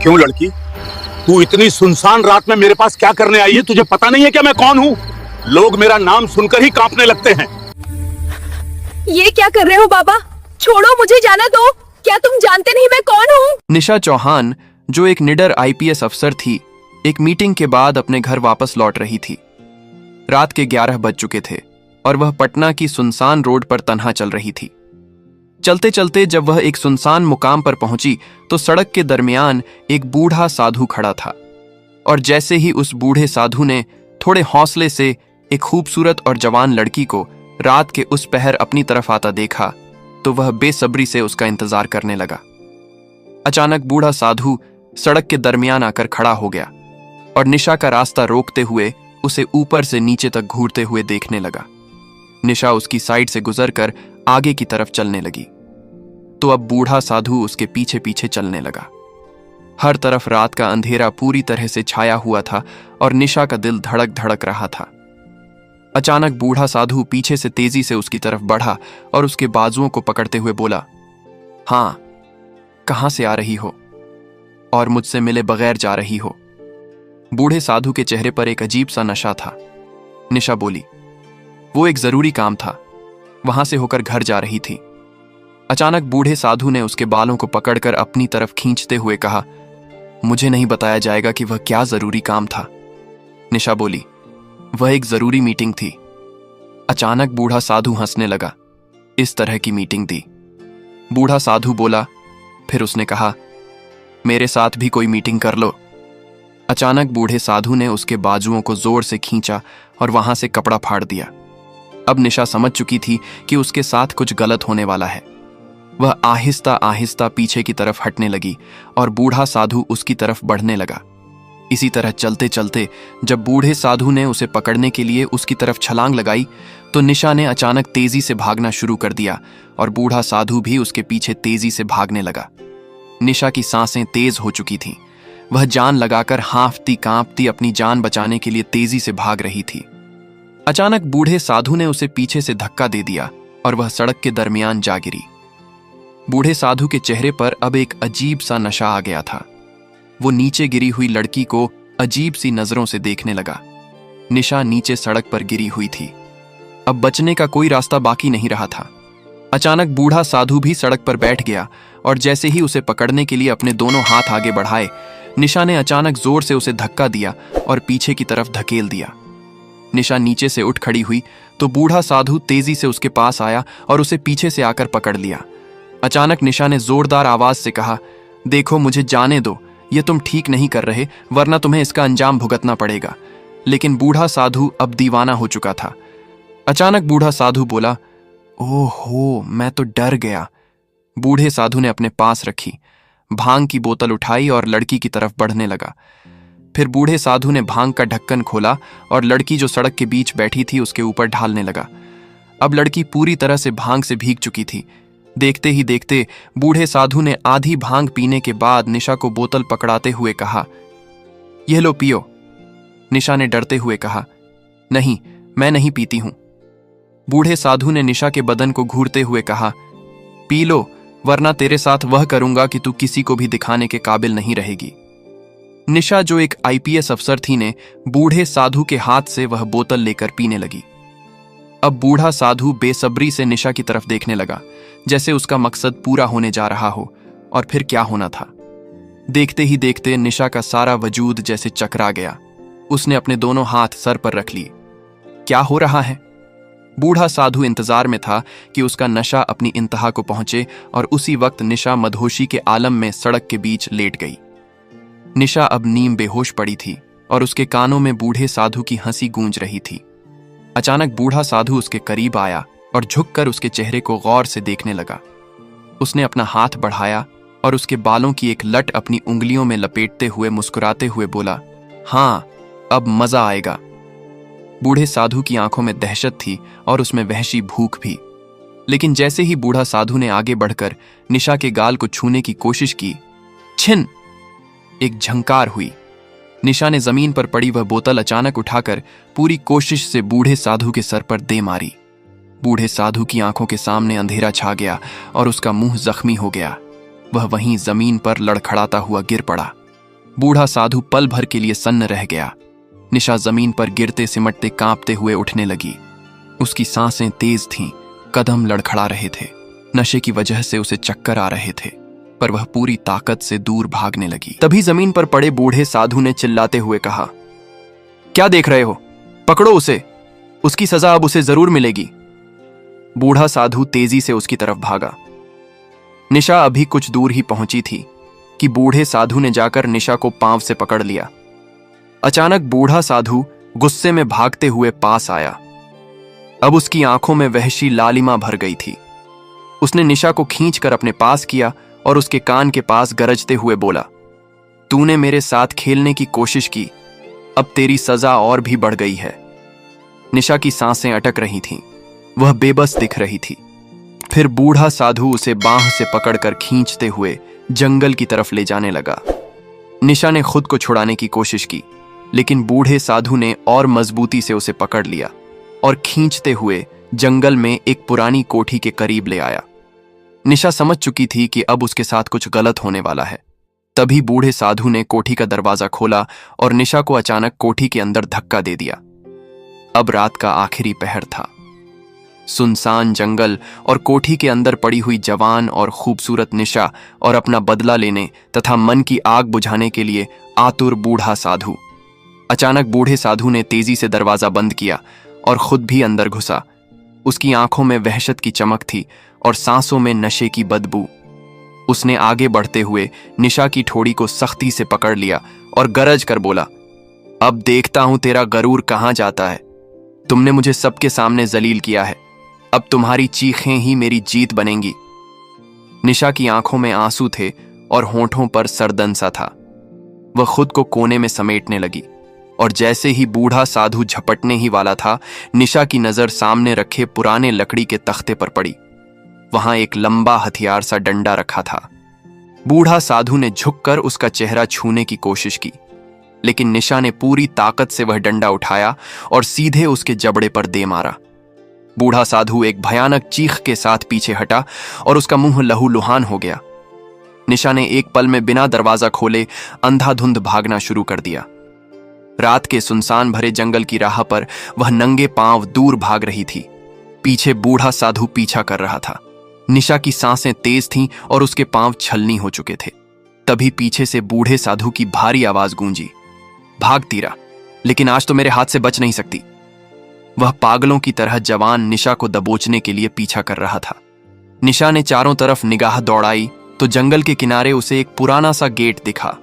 क्यों लड़की, तू इतनी सुनसान रात में मेरे पास क्या करने आई है? तुझे पता नहीं है क्या मैं कौन हूँ? लोग मेरा नाम सुनकर ही कांपने लगते हैं। ये क्या कर रहे हो बाबा? छोड़ो, मुझे जाना दो। क्या तुम जानते नहीं मैं कौन हूँ? निशा चौहान, जो एक निडर आईपीएस अफसर थी, एक मीटिंग के बाद अपने घर वापस लौट रही थी। रात के 11 बज चुके थे और वह पटना की सुनसान रोड पर तन्हा चल रही थी। चलते चलते जब वह एक सुनसान मुकाम पर पहुंची तो सड़क के दरमियान एक बूढ़ा साधु खड़ा था, और जैसे ही उस बूढ़े साधु ने थोड़े हौसले से एक खूबसूरत और जवान लड़की को रात के उस पहर अपनी तरफ आता देखा तो वह बेसब्री से उसका इंतजार करने लगा। अचानक बूढ़ा साधु सड़क के दरमियान आकर खड़ा हो गया और निशा का रास्ता रोकते हुए उसे ऊपर से नीचे तक घूरते हुए देखने लगा। निशा उसकी साइड से गुजरकर आगे की तरफ चलने लगी तो अब बूढ़ा साधु उसके पीछे पीछे चलने लगा। हर तरफ रात का अंधेरा पूरी तरह से छाया हुआ था और निशा का दिल धड़क धड़क रहा था। अचानक बूढ़ा साधु पीछे से तेजी से उसकी तरफ बढ़ा और उसके बाजुओं को पकड़ते हुए बोला, हाँ, कहां से आ रही हो और मुझसे मिले बगैर जा रही हो? बूढ़े साधु के चेहरे पर एक अजीब सा नशा था। निशा बोली, वो एक जरूरी काम था, वहां से होकर घर जा रही थी। अचानक बूढ़े साधु ने उसके बालों को पकड़कर अपनी तरफ खींचते हुए कहा, मुझे नहीं बताया जाएगा कि वह क्या जरूरी काम था। निशा बोली, वह एक जरूरी मीटिंग थी। अचानक बूढ़ा साधु हंसने लगा। इस तरह की मीटिंग थी? बूढ़ा साधु बोला। फिर उसने कहा, मेरे साथ भी कोई मीटिंग कर लो। अचानक बूढ़े साधु ने उसके बाजुओं को जोर से खींचा और वहां से कपड़ा फाड़ दिया। अब निशा समझ चुकी थी कि उसके साथ कुछ गलत होने वाला है। वह आहिस्ता आहिस्ता पीछे की तरफ हटने लगी और बूढ़ा साधु उसकी तरफ बढ़ने लगा। इसी तरह चलते चलते जब बूढ़े साधु ने उसे पकड़ने के लिए उसकी तरफ छलांग लगाई तो निशा ने अचानक तेजी से भागना शुरू कर दिया और बूढ़ा साधु भी उसके पीछे तेजी से भागने लगा। निशा की सांसें तेज हो चुकी थीं। वह जान लगाकर हांफती कांपती अपनी जान बचाने के लिए तेजी से भाग रही थी। अचानक बूढ़े साधु ने उसे पीछे से धक्का दे दिया और वह सड़क के दरमियान जा गिरी। बूढ़े साधु के चेहरे पर अब एक अजीब सा नशा आ गया था। वो नीचे गिरी हुई लड़की को अजीब सी नजरों से देखने लगा। निशा नीचे सड़क पर गिरी हुई थी। अब बचने का कोई रास्ता बाकी नहीं रहा था। अचानक बूढ़ा साधु भी सड़क पर बैठ गया और जैसे ही उसे पकड़ने के लिए अपने दोनों हाथ आगे बढ़ाए, निशा ने अचानक जोर से उसे धक्का दिया और पीछे की तरफ धकेल दिया। निशा नीचे से उठ खड़ी हुई तो बूढ़ा साधु तेजी से उसके पास आया और उसे पीछे से आकर पकड़ लिया। अचानक निशा ने जोरदार आवाज से कहा, देखो, मुझे जाने दो, ये तुम ठीक नहीं कर रहे, वरना तुम्हें इसका अंजाम भुगतना पड़ेगा। लेकिन बूढ़ा साधु अब दीवाना हो चुका था। अचानक बूढ़ा साधु बोला, ओहो, मैं तो डर गया। बूढ़े साधु ने अपने पास रखी भांग की बोतल उठाई और लड़की की तरफ बढ़ने लगा। फिर बूढ़े साधु ने भांग का ढक्कन खोला और लड़की जो सड़क के बीच बैठी थी उसके ऊपर ढालने लगा। अब लड़की पूरी तरह से भांग से भीग चुकी थी। देखते ही देखते बूढ़े साधु ने आधी भांग पीने के बाद निशा को बोतल पकड़ाते हुए कहा, यह लो पियो। निशा ने डरते हुए कहा, नहीं, मैं नहीं पीती हूं। बूढ़े साधु ने निशा के बदन को घूरते हुए कहा, पी लो, वरना तेरे साथ वह करूंगा कि तू किसी को भी दिखाने के काबिल नहीं रहेगी। निशा, जो एक आईपीएस अफसर थी, ने बूढ़े साधु के हाथ से वह बोतल लेकर पीने लगी। अब बूढ़ा साधु बेसब्री से निशा की तरफ देखने लगा, जैसे उसका मकसद पूरा होने जा रहा हो। और फिर क्या होना था। देखते ही देखते निशा का सारा वजूद जैसे चकरा गया। उसने अपने दोनों हाथ सर पर रख लिए। क्या हो रहा है? बूढ़ा साधु इंतजार में था कि उसका नशा अपनी इंतहा को पहुंचे और उसी वक्त निशा मदहोशी के आलम में सड़क के बीच लेट गई। निशा अब नीम बेहोश पड़ी थी और उसके कानों में बूढ़े साधु की हंसी गूंज रही थी। अचानक बूढ़ा साधु उसके करीब आया और झुककर उसके चेहरे को गौर से देखने लगा। उसने अपना हाथ बढ़ाया और उसके बालों की एक लट अपनी उंगलियों में लपेटते हुए मुस्कुराते हुए बोला, हाँ, अब मजा आएगा। बूढ़े साधु की आंखों में दहशत थी और उसमें वहशी भूख भी। लेकिन जैसे ही बूढ़ा साधु ने आगे बढ़कर निशा के गाल को छूने की कोशिश की, छिन! एक झंकार हुई। निशा ने जमीन पर पड़ी वह बोतल अचानक उठाकर पूरी कोशिश से बूढ़े साधु के सर पर दे मारी। बूढ़े साधु की आंखों के सामने अंधेरा छा गया और उसका मुंह जख्मी हो गया। वह वहीं जमीन पर लड़खड़ाता हुआ गिर पड़ा। बूढ़ा साधु पल भर के लिए सन्न रह गया। निशा जमीन पर गिरते सिमटते कांपते हुए उठने लगी। उसकी सांसें तेज थीं, कदम लड़खड़ा रहे थे। नशे की वजह से उसे चक्कर आ रहे थे, पर वह पूरी ताकत से दूर भागने लगी। तभी जमीन पर पड़े बूढ़े साधु ने चिल्लाते हुए कहा, क्या देख रहे हो? पकड़ो उसे, उसकी सजा अब उसे जरूर मिलेगी। बूढ़ा साधु तेजी से उसकी तरफ भागा। निशा अभी कुछ दूर ही पहुंची थी कि बूढ़े साधु ने जाकर निशा को पांव से पकड़ लिया। अचानक बूढ़ा साधु गुस्से में भागते हुए पास आया। अब उसकी आंखों में वहशी लालिमा भर गई थी। उसने निशा को खींचकर अपने पास किया और उसके कान के पास गरजते हुए बोला, तूने मेरे साथ खेलने की कोशिश की, अब तेरी सजा और भी बढ़ गई है। निशा की सांसें अटक रही थीं, वह बेबस दिख रही थी। फिर बूढ़ा साधु उसे बांह से पकड़कर खींचते हुए जंगल की तरफ ले जाने लगा। निशा ने खुद को छुड़ाने की कोशिश की, लेकिन बूढ़े साधु ने और मजबूती से उसे पकड़ लिया और खींचते हुए जंगल में एक पुरानी कोठी के करीब ले आया। निशा समझ चुकी थी कि अब उसके साथ कुछ गलत होने वाला है। तभी बूढ़े साधु ने कोठी का दरवाजा खोला और निशा को अचानक कोठी के अंदर धक्का दे दिया। अब रात का आखिरी पहर था। सुनसान जंगल और कोठी के अंदर पड़ी हुई जवान और खूबसूरत निशा और अपना बदला लेने तथा मन की आग बुझाने के लिए आतुर बूढ़ा साधु। अचानक बूढ़े साधु ने तेजी से दरवाजा बंद किया और खुद भी अंदर घुसा। उसकी आंखों में वहशत की चमक थी और सांसों में नशे की बदबू। उसने आगे बढ़ते हुए निशा की ठोड़ी को सख्ती से पकड़ लिया और गरज कर बोला, अब देखता हूं तेरा गरूर कहां जाता है। तुमने मुझे सबके सामने जलील किया है, अब तुम्हारी चीखें ही मेरी जीत बनेंगी। निशा की आंखों में आंसू थे और होंठों पर सरदन सा था। वह खुद को कोने में समेटने लगी और जैसे ही बूढ़ा साधु झपटने ही वाला था, निशा की नजर सामने रखे पुराने लकड़ी के तख्ते पर पड़ी। वहां एक लंबा हथियार सा डंडा रखा था। बूढ़ा साधु ने झुककर उसका चेहरा छूने की कोशिश की, लेकिन निशा ने पूरी ताकत से वह डंडा उठाया और सीधे उसके जबड़े पर दे मारा। बूढ़ा साधु एक भयानक चीख के साथ पीछे हटा और उसका मुंह लहूलुहान हो गया। निशा ने एक पल में बिना दरवाजा खोले अंधाधुंध भागना शुरू कर दिया। रात के सुनसान भरे जंगल की राह पर वह नंगे पांव दूर भाग रही थी। पीछे बूढ़ा साधु पीछा कर रहा था। निशा की सांसें तेज थीं और उसके पांव छलनी हो चुके थे। तभी पीछे से बूढ़े साधु की भारी आवाज गूंजी, भागती रहा, लेकिन आज तो मेरे हाथ से बच नहीं सकती। वह पागलों की तरह जवान निशा को दबोचने के लिए पीछा कर रहा था। निशा ने चारों तरफ निगाह दौड़ाई तो जंगल के किनारे उसे एक पुराना सा गेट दिखा।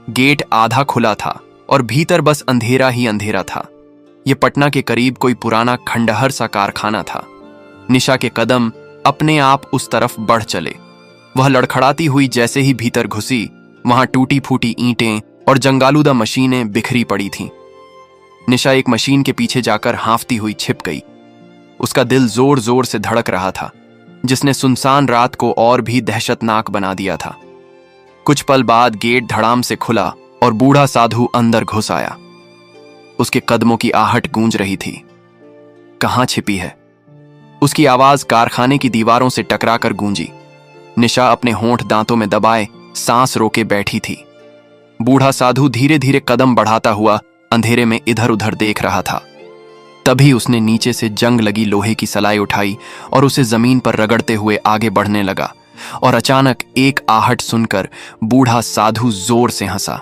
गेट आधा खुला था और भीतर बस अंधेरा ही अंधेरा था। यह पटना के करीब कोई पुराना खंडहर सा कारखाना था। निशा के कदम अपने आप उस तरफ बढ़ चले। वह लड़खड़ाती हुई जैसे ही भीतर घुसी, वहां टूटी फूटी ईंटें और जंगालूदा मशीनें बिखरी पड़ी थीं। निशा एक मशीन के पीछे जाकर हांफती हुई छिप गई। उसका दिल जोर जोर से धड़क रहा था, जिसने सुनसान रात को और भी दहशतनाक बना दिया था। कुछ पल बाद गेट धड़ाम से खुला और बूढ़ा साधु अंदर घुस आया। उसके कदमों की आहट गूंज रही थी। कहां छिपी है? उसकी आवाज कारखाने की दीवारों से टकराकर गूंजी। निशा अपने होंठ दांतों में दबाए सांस रोके बैठी थी। बूढ़ा साधु धीरे धीरे कदम बढ़ाता हुआ अंधेरे में इधर उधर देख रहा था। तभी उसने नीचे से जंग लगी लोहे की सलाई उठाई और उसे जमीन पर रगड़ते हुए आगे बढ़ने लगा। और अचानक एक आहट सुनकर बूढ़ा साधु जोर से हंसा।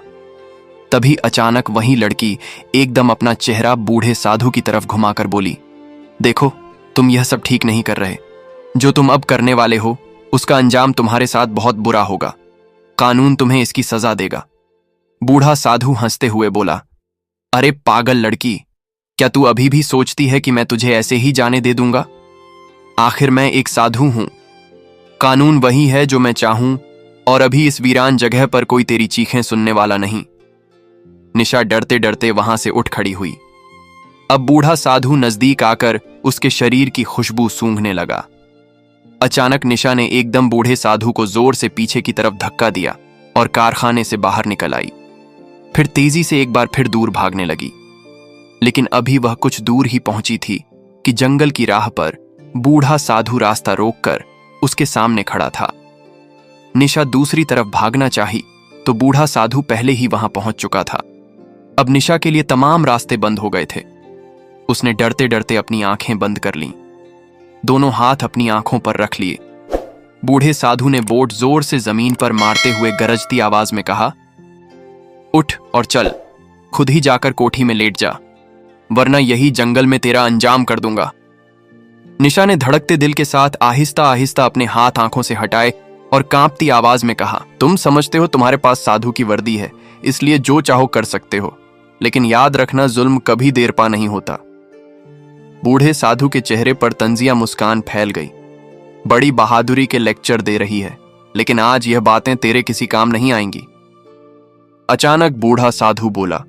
तभी अचानक वही लड़की एकदम अपना चेहरा बूढ़े साधु की तरफ घुमाकर बोली, देखो, तुम यह सब ठीक नहीं कर रहे। जो तुम अब करने वाले हो उसका अंजाम तुम्हारे साथ बहुत बुरा होगा। कानून तुम्हें इसकी सजा देगा। बूढ़ा साधु हंसते हुए बोला, अरे पागल लड़की, क्या तू अभी भी सोचती है कि मैं तुझे ऐसे ही जाने दे दूंगा? आखिर मैं एक साधु हूं। कानून वही है जो मैं चाहूं, और अभी इस वीरान जगह पर कोई तेरी चीखें सुनने वाला नहीं। निशा डरते डरते वहां से उठ खड़ी हुई। अब बूढ़ा साधु नजदीक आकर उसके शरीर की खुशबू सूंघने लगा। अचानक निशा ने एकदम बूढ़े साधु को जोर से पीछे की तरफ धक्का दिया और कारखाने से बाहर निकल आई। फिर तेजी से एक बार फिर दूर भागने लगी। लेकिन अभी वह कुछ दूर ही पहुंची थी कि जंगल की राह पर बूढ़ा साधु रास्ता रोककर उसके सामने खड़ा था। निशा दूसरी तरफ भागना चाही तो बूढ़ा साधु पहले ही वहां पहुंच चुका था। अब निशा के लिए तमाम रास्ते बंद हो गए थे। उसने डरते डरते अपनी आंखें बंद कर लीं। दोनों हाथ अपनी आंखों पर रख लिए। बूढ़े साधु ने बोट जोर से जमीन पर मारते हुए गरजती आवाज में कहा, उठ और चल, खुद ही जाकर कोठी में लेट जा, वरना यही जंगल में तेरा अंजाम कर दूंगा। निशा ने धड़कते दिल के साथ आहिस्ता आहिस्ता अपने हाथ आंखों से हटाए और कांपती आवाज में कहा, तुम समझते हो तुम्हारे पास साधु की वर्दी है, इसलिए जो चाहो कर सकते हो, लेकिन याद रखना जुल्म कभी देर पा नहीं होता। बूढ़े साधु के चेहरे पर तंजिया मुस्कान फैल गई। बड़ी बहादुरी के लेक्चर दे रही है, लेकिन आज यह बातें तेरे किसी काम नहीं आएंगी। अचानक बूढ़ा साधु बोला,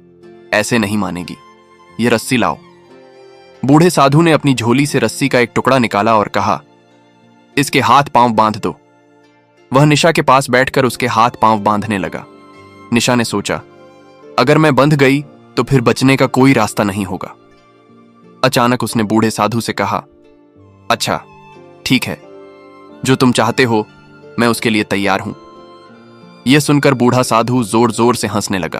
ऐसे नहीं मानेगी, ये रस्सी लाओ। बूढ़े साधु ने अपनी झोली से रस्सी का एक टुकड़ा निकाला और कहा, इसके हाथ पांव बांध दो। वह निशा के पास बैठकर उसके हाथ पांव बांधने लगा। निशा ने सोचा, अगर मैं बंध गई तो फिर बचने का कोई रास्ता नहीं होगा। अचानक उसने बूढ़े साधु से कहा, अच्छा ठीक है, जो तुम चाहते हो मैं उसके लिए तैयार हूं। यह सुनकर बूढ़ा साधु जोर जोर से हंसने लगा।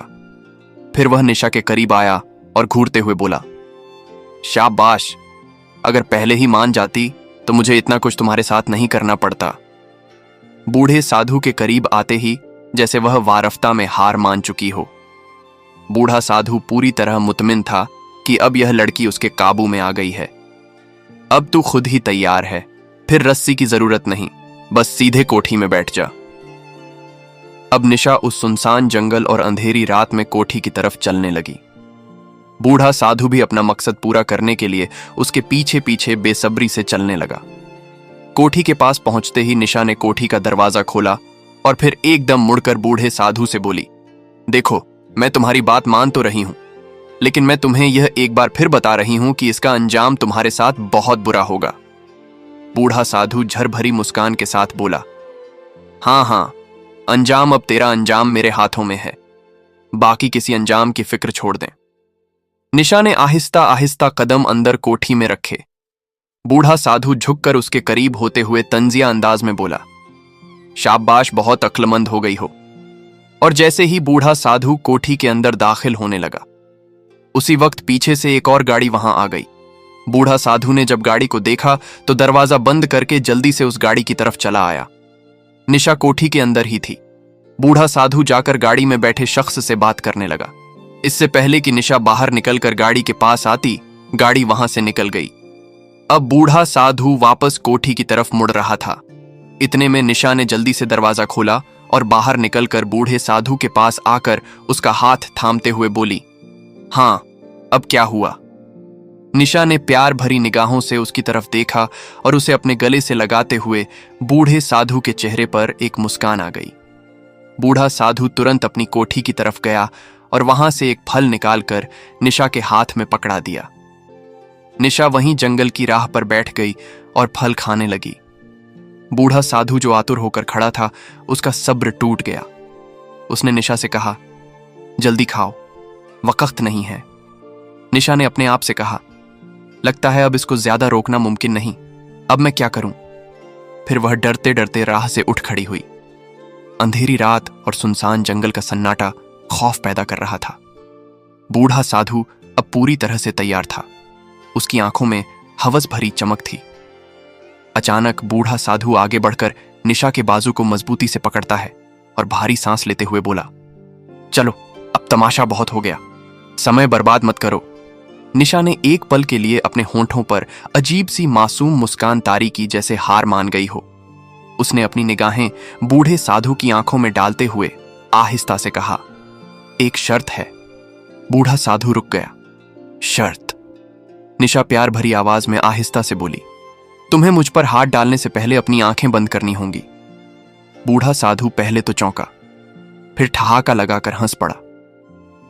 फिर वह निशा के करीब आया और घूरते हुए बोला, शाबाश, अगर पहले ही मान जाती तो मुझे इतना कुछ तुम्हारे साथ नहीं करना पड़ता। बूढ़े साधु के करीब आते ही जैसे वह वारफ्ता में हार मान चुकी हो। बूढ़ा साधु पूरी तरह मुतमिन था कि अब यह लड़की उसके काबू में आ गई है। अब तू खुद ही तैयार है, फिर रस्सी की जरूरत नहीं, बस सीधे कोठी में बैठ जा। अब निशा उस सुनसान जंगल और अंधेरी रात में कोठी की तरफ चलने लगी। बूढ़ा साधु भी अपना मकसद पूरा करने के लिए उसके पीछे पीछे बेसब्री से चलने लगा। कोठी के पास पहुंचते ही निशा ने कोठी का दरवाजा खोला और फिर एकदम मुड़कर बूढ़े साधु से बोली, देखो, मैं तुम्हारी बात मान तो रही हूं, लेकिन मैं तुम्हें यह एक बार फिर बता रही हूं कि इसका अंजाम तुम्हारे साथ बहुत बुरा होगा। बूढ़ा साधु झरभरी मुस्कान के साथ बोला, हां हां, अंजाम अब तेरा अंजाम मेरे हाथों में है, बाकी किसी अंजाम की फिक्र छोड़ दें। निशा ने आहिस्ता आहिस्ता कदम अंदर कोठी में रखे। बूढ़ा साधु झुककर उसके करीब होते हुए तंजिया अंदाज में बोला, शाबाश, बहुत अक्लमंद हो गई हो। और जैसे ही बूढ़ा साधु कोठी के अंदर दाखिल होने लगा, उसी वक्त पीछे से एक और गाड़ी वहां आ गई। बूढ़ा साधु ने जब गाड़ी को देखा तो दरवाजा बंद करके जल्दी से उस गाड़ी की तरफ चला आया। निशा कोठी के अंदर ही थी। बूढ़ा साधु जाकर गाड़ी में बैठे शख्स से बात करने लगा। इससे पहले कि निशा बाहर निकलकर गाड़ी के पास आती, गाड़ी वहां से निकल गई। अब बूढ़ा साधु वापस कोठी की तरफ मुड़ रहा था। इतने में निशा ने जल्दी से दरवाजा खोला और बाहर निकलकर बूढ़े साधु के पास आकर उसका हाथ थामते हुए बोली, हां, अब क्या हुआ? निशा ने प्यार भरी निगाहों से उसकी तरफ देखा और उसे अपने गले से लगाते हुए बूढ़े साधु के चेहरे पर एक मुस्कान आ गई। बूढ़ा साधु तुरंत अपनी कोठी की तरफ गया और वहां से एक फल निकालकर निशा के हाथ में पकड़ा दिया। निशा वहीं जंगल की राह पर बैठ गई और फल खाने लगी। बूढ़ा साधु जो आतुर होकर खड़ा था, उसका सब्र टूट गया। उसने निशा से कहा, जल्दी खाओ, वक्त नहीं है। निशा ने अपने आप से कहा, लगता है अब इसको ज्यादा रोकना मुमकिन नहीं, अब मैं क्या करूं? फिर वह डरते डरते राह से उठ खड़ी हुई। अंधेरी रात और सुनसान जंगल का सन्नाटा खौफ पैदा कर रहा था। बूढ़ा साधु अब पूरी तरह से तैयार था। उसकी आंखों में हवस भरी चमक थी। अचानक बूढ़ा साधु आगे बढ़कर निशा के बाजू को मजबूती से पकड़ता है और भारी सांस लेते हुए बोला, चलो, अब तमाशा बहुत हो गया, समय बर्बाद मत करो। निशा ने एक पल के लिए अपने होंठों पर अजीब सी मासूम मुस्कान तारी की, जैसे हार मान गई हो। उसने अपनी निगाहें बूढ़े साधु की आंखों में डालते हुए आहिस्ता से कहा, एक शर्त है। बूढ़ा साधु रुक गया। शर्त? निशा प्यार भरी आवाज में आहिस्ता से बोली, तुम्हें मुझ पर हाथ डालने से पहले अपनी आंखें बंद करनी होंगी। बूढ़ा साधु पहले तो चौंका, फिर ठहाका लगाकर हंस पड़ा।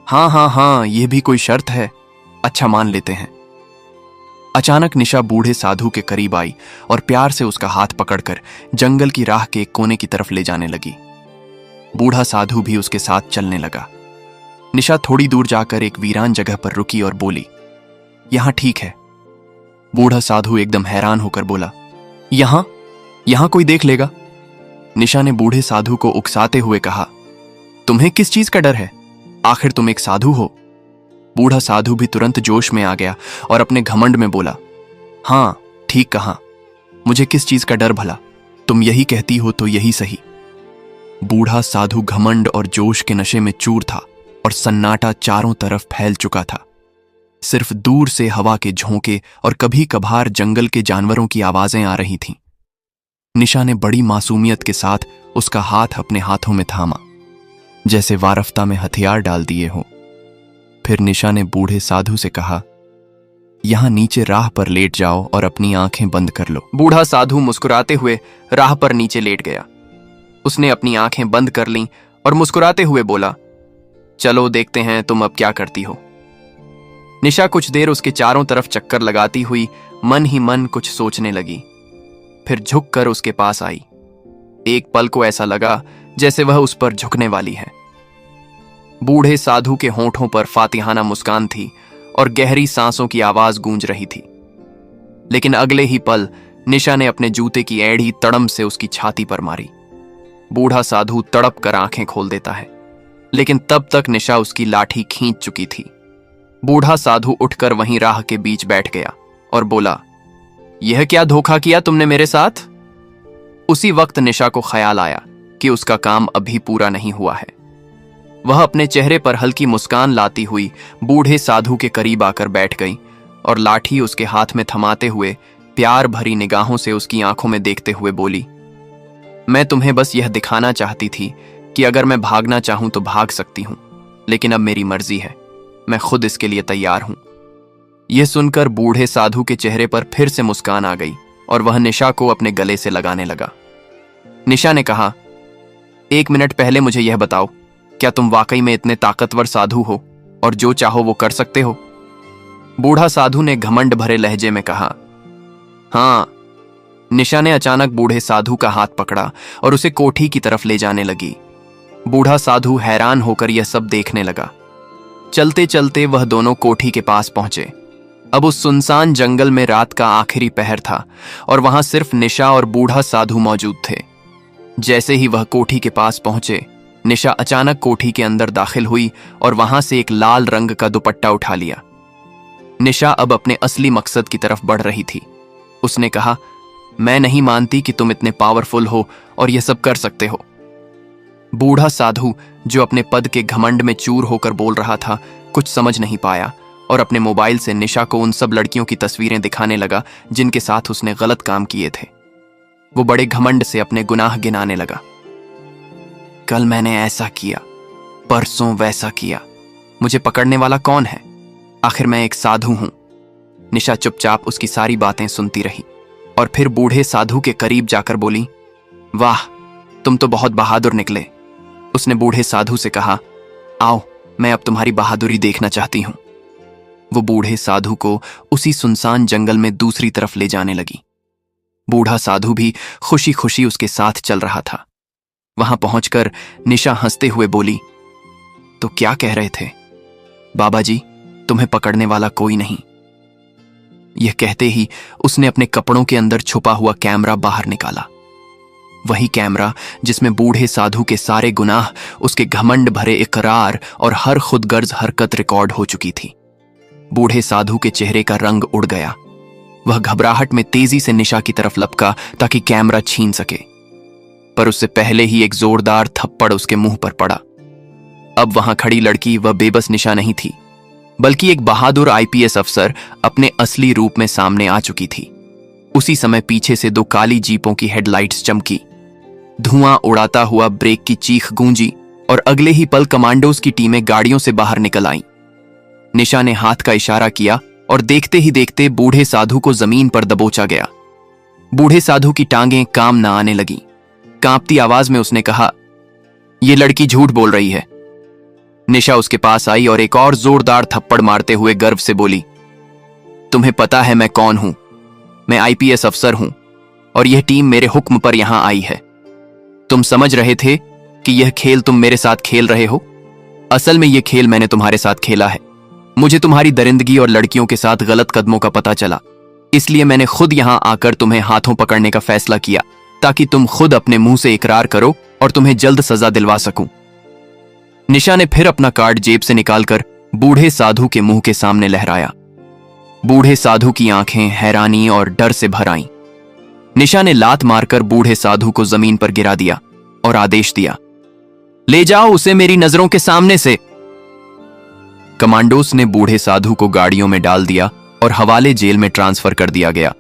हां हां हां, यह भी कोई शर्त है, अच्छा मान लेते हैं। अचानक निशा बूढ़े साधु के करीब आई और प्यार से उसका हाथ पकड़कर जंगल की राह के एक कोने की तरफ ले जाने लगी। बूढ़ा साधु भी उसके साथ चलने लगा। निशा थोड़ी दूर जाकर एक वीरान जगह पर रुकी और बोली, यहां ठीक है। बूढ़ा साधु एकदम हैरान होकर बोला, यहां कोई देख लेगा? निशा ने बूढ़े साधु को उकसाते हुए कहा, तुम्हें किस चीज का डर है? आखिर तुम एक साधु हो। बूढ़ा साधु भी तुरंत जोश में आ गया और अपने घमंड में बोला, हाँ ठीक कहा, मुझे किस चीज का डर भला? तुम यही कहती हो तो यही सही। बूढ़ा साधु घमंड और जोश के नशे में चूर था और सन्नाटा चारों तरफ फैल चुका था। सिर्फ दूर से हवा के झोंके और कभी कभार जंगल के जानवरों की आवाजें आ रही थीं। निशा ने बड़ी मासूमियत के साथ उसका हाथ अपने हाथों में थामा, जैसे वारफ्ता में हथियार डाल दिए हो। फिर निशा ने बूढ़े साधु से कहा, यहां नीचे राह पर लेट जाओ और अपनी आंखें बंद कर लो। बूढ़ा साधु मुस्कुराते हुए राह पर नीचे लेट गया। उसने अपनी आंखें बंद कर लीं और मुस्कुराते हुए बोला, चलो देखते हैं तुम अब क्या करती हो। निशा कुछ देर उसके चारों तरफ चक्कर लगाती हुई मन ही मन कुछ सोचने लगी। फिर झुककर उसके पास आई। एक पल को ऐसा लगा जैसे वह उस पर झुकने वाली है। बूढ़े साधु के होंठों पर फातिहाना मुस्कान थी और गहरी सांसों की आवाज गूंज रही थी। लेकिन अगले ही पल निशा ने अपने जूते की एड़ी तड़म से उसकी छाती पर मारी। बूढ़ा साधु तड़प कर आंखें खोल देता है, लेकिन तब तक निशा उसकी लाठी खींच चुकी थी। बूढ़ा साधु उठकर वहीं राह के बीच बैठ गया और बोला, यह क्या धोखा किया तुमने मेरे साथ? उसी वक्त निशा को ख्याल आया कि उसका काम अभी पूरा नहीं हुआ है। वह अपने चेहरे पर हल्की मुस्कान लाती हुई बूढ़े साधु के करीब आकर बैठ गई और लाठी उसके हाथ में थमाते हुए प्यार भरी निगाहों से उसकी आंखों में देखते हुए बोली, मैं तुम्हें बस यह दिखाना चाहती थी कि अगर मैं भागना चाहूं तो भाग सकती हूं, लेकिन अब मेरी मर्जी है, मैं खुद इसके लिए तैयार हूं। यह सुनकर बूढ़े साधु के चेहरे पर फिर से मुस्कान आ गई और वह निशा को अपने गले से लगाने लगा। निशा ने कहा, 1 मिनट पहले मुझे यह बताओ, क्या तुम वाकई में इतने ताकतवर साधु हो और जो चाहो वो कर सकते हो? बूढ़ा साधु ने घमंड भरे लहजे में कहा, हाँ। निशा ने अचानक बूढ़े साधु का हाथ पकड़ा और उसे कोठी की तरफ ले जाने लगी। बूढ़ा साधु हैरान होकर यह सब देखने लगा। चलते चलते वह दोनों कोठी के पास पहुंचे। अब उस सुनसान जंगल में रात का आखिरी पहर था और वहां सिर्फ निशा और बूढ़ा साधु मौजूद थे। जैसे ही वह कोठी के पास पहुंचे, निशा अचानक कोठी के अंदर दाखिल हुई और वहां से एक लाल रंग का दुपट्टा उठा लिया। निशा अब अपने असली मकसद की तरफ बढ़ रही थी। उसने कहा, मैं नहीं मानती कि तुम इतने पावरफुल हो और यह सब कर सकते हो। बूढ़ा साधु, जो अपने पद के घमंड में चूर होकर बोल रहा था, कुछ समझ नहीं पाया और अपने मोबाइल से निशा को उन सब लड़कियों की तस्वीरें दिखाने लगा जिनके साथ उसने गलत काम किए थे। वो बड़े घमंड से अपने गुनाह गिनाने लगा। कल मैंने ऐसा किया, परसों वैसा किया, मुझे पकड़ने वाला कौन है? आखिर मैं एक साधु हूं। निशा चुपचाप उसकी सारी बातें सुनती रही और फिर बूढ़े साधु के करीब जाकर बोली, वाह, तुम तो बहुत बहादुर निकले। उसने बूढ़े साधु से कहा, आओ, मैं अब तुम्हारी बहादुरी देखना चाहती हूं। वो बूढ़े साधु को उसी सुनसान जंगल में दूसरी तरफ ले जाने लगी। बूढ़ा साधु भी खुशी खुशी उसके साथ चल रहा था। वहां पहुंचकर निशा हंसते हुए बोली, तो क्या कह रहे थे? बाबा जी, तुम्हें पकड़ने वाला कोई नहीं। यह कहते ही उसने अपने कपड़ों के अंदर छुपा हुआ कैमरा बाहर निकाला। वही कैमरा जिसमें बूढ़े साधु के सारे गुनाह, उसके घमंड भरे इकरार और हर खुदगर्ज हरकत रिकॉर्ड हो चुकी थी। बूढ़े साधु के चेहरे का रंग उड़ गया। वह घबराहट में तेजी से निशा की तरफ लपका ताकि कैमरा छीन सके, पर उससे पहले ही एक जोरदार थप्पड़ उसके मुंह पर पड़ा। अब वहां खड़ी लड़की वह बेबस निशा नहीं थी, बल्कि एक बहादुर आईपीएस अफसर अपने असली रूप में सामने आ चुकी थी। उसी समय पीछे से 2 काली जीपों की हेडलाइट्स चमकी, धुआं उड़ाता हुआ ब्रेक की चीख गूंजी और अगले ही पल कमांडोज की टीमें गाड़ियों से बाहर निकल आईं। निशा ने हाथ का इशारा किया और देखते ही देखते बूढ़े साधु को जमीन पर दबोचा गया। बूढ़े साधु की टांगें काम न आने लगीं। कांपती आवाज में उसने कहा, यह लड़की झूठ बोल रही है। निशा उसके पास आई और एक और जोरदार थप्पड़ मारते हुए गर्व से बोली, तुम्हें पता है मैं कौन हूं? मैं आईपीएस अफसर हूं और यह टीम मेरे हुक्म पर यहां आई है। तुम समझ रहे थे कि यह खेल तुम मेरे साथ खेल रहे हो? असल में यह खेल मैंने तुम्हारे साथ खेला है। मुझे तुम्हारी दरिंदगी और लड़कियों के साथ गलत कदमों का पता चला, इसलिए मैंने खुद यहां आकर तुम्हें हाथों पकड़ने का फैसला किया ताकि तुम खुद अपने मुंह से इकरार करो और तुम्हें जल्द सजा दिलवा सकूं। निशा ने फिर अपना कार्ड जेब से निकालकर बूढ़े साधु के मुंह के सामने लहराया। बूढ़े साधु की आंखें हैरानी और डर से भर आईं। निशा ने लात मारकर बूढ़े साधु को जमीन पर गिरा दिया और आदेश दिया, ले जाओ उसे मेरी नजरों के सामने से। कमांडोस ने बूढ़े साधु को गाड़ियों में डाल दिया और हवाले जेल में ट्रांसफर कर दिया गया।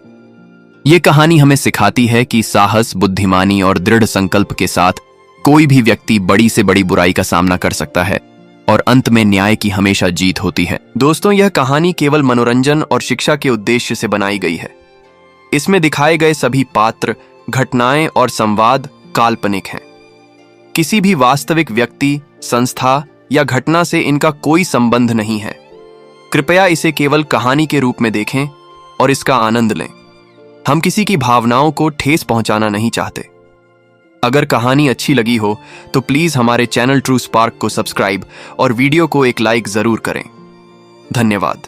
यह कहानी हमें सिखाती है कि साहस, बुद्धिमानी और दृढ़ संकल्प के साथ कोई भी व्यक्ति बड़ी से बड़ी बुराई का सामना कर सकता है और अंत में न्याय की हमेशा जीत होती है। दोस्तों, यह कहानी केवल मनोरंजन और शिक्षा के उद्देश्य से बनाई गई है। इसमें दिखाए गए सभी पात्र, घटनाएं और संवाद काल्पनिक हैं। किसी भी वास्तविक व्यक्ति, संस्था या घटना से इनका कोई संबंध नहीं है। कृपया इसे केवल कहानी के रूप में देखें और इसका आनंद लें। हम किसी की भावनाओं को ठेस पहुंचाना नहीं चाहते। अगर कहानी अच्छी लगी हो तो प्लीज हमारे चैनल ट्रू स्पार्क को सब्सक्राइब और वीडियो को एक लाइक जरूर करें। धन्यवाद।